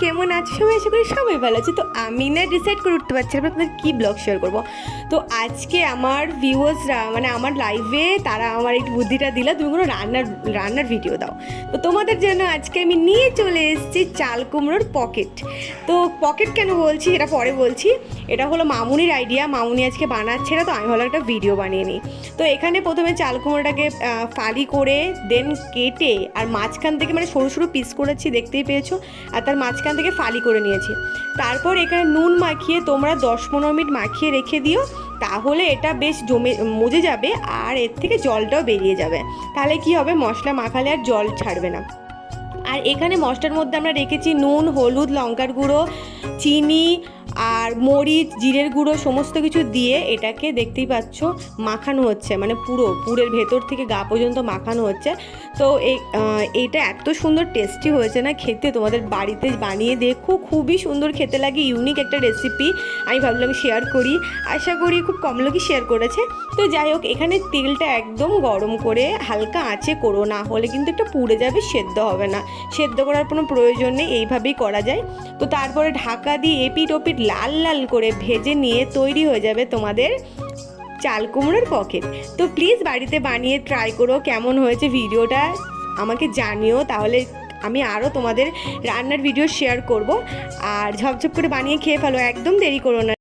কেমন আছো সবাই? আশা করি সবাই ভালো আছে। তো আমি না ডিসাইড করে উঠতে পারছি না আপনাদের কী ব্লগ শেয়ার করবো। তো আজকে আমার ভিউয়ার্সরা মানে আমার লাইভে তারা আমার এই বুদ্ধিটা দিলা, তুমি কোনো রান্নার ভিডিও দাও। তো তোমাদের জন্য আজকে আমি নিয়ে চলে এসেছি চাল কুমড়োর পকেট। তো পকেট কেন বলছি এটা পরে বলছি। এটা হলো মামুনির আইডিয়া, মামুনি আজকে বানাচ্ছে না, তো আমি ভালো একটা ভিডিও বানিয়ে নিই। তো এখানে প্রথমে চাল কুমড়োটাকে ফালি করে দেন কেটে আর মাঝখান থেকে মানে সরু সরু পিস করেছি, দেখতেই পেয়েছো, আর তার মাঝখান থেকে ফালি করে নিয়েছি। তারপর এখানে নুন মাখিয়ে তোমরা 10-15 মিনিট মাখিয়ে রেখে দিও, তাহলে এটা বেশ মজে যাবে আর এর থেকে জলটাও বেরিয়ে যাবে। তাহলে কি হবে, মশলা মাখালে আর জল ছাড়বে না। আর এখানে মশলার মধ্যে আমরা রেখেছি নুন, হলুদ, লঙ্কার গুঁড়ো, চিনি আর মরিচ, জিরের গুঁড়ো সমস্ত কিছু দিয়ে এটাকে দেখতেই পাচ্ছ মাখানো হচ্ছে, মানে পুরের ভেতর থেকে গা পর্যন্ত মাখানো হচ্ছে। তো এইটা এত সুন্দর টেস্টি হয়েছে না খেতে, তোমাদের বাড়িতে বানিয়ে দেখো, খুবই সুন্দর খেতে লাগে, ইউনিক একটা রেসিপি। আমি ভাবলাম শেয়ার করি, আশা করি খুব কম লোকই শেয়ার করেছে। তো যাই হোক, এখানে তেলটা একদম গরম করে হালকা আঁচে করো, না হলে কিন্তু একটা পুড়ে যাবে, সেদ্ধ হবে না। সেদ্ধ করার কোনো প্রয়োজন নেই, এইভাবেই করা যায়। তো তারপরে ঢাকা দিয়ে এপিট ওপিট লাল লাল করে ভেজে নিয়ে তৈরি হয়ে যাবে তোমাদের চাল কুমড়োর পকেট। তো প্লিজ বাড়িতে বানিয়ে ট্রাই করো, কেমন হয়েছে ভিডিওটা আমাকে জানিও, তাহলে আমি আরও তোমাদের রান্নার ভিডিও শেয়ার করব। আর ঝপঝপ করে বানিয়ে খেয়ে ফেলো, একদম দেরি করো না।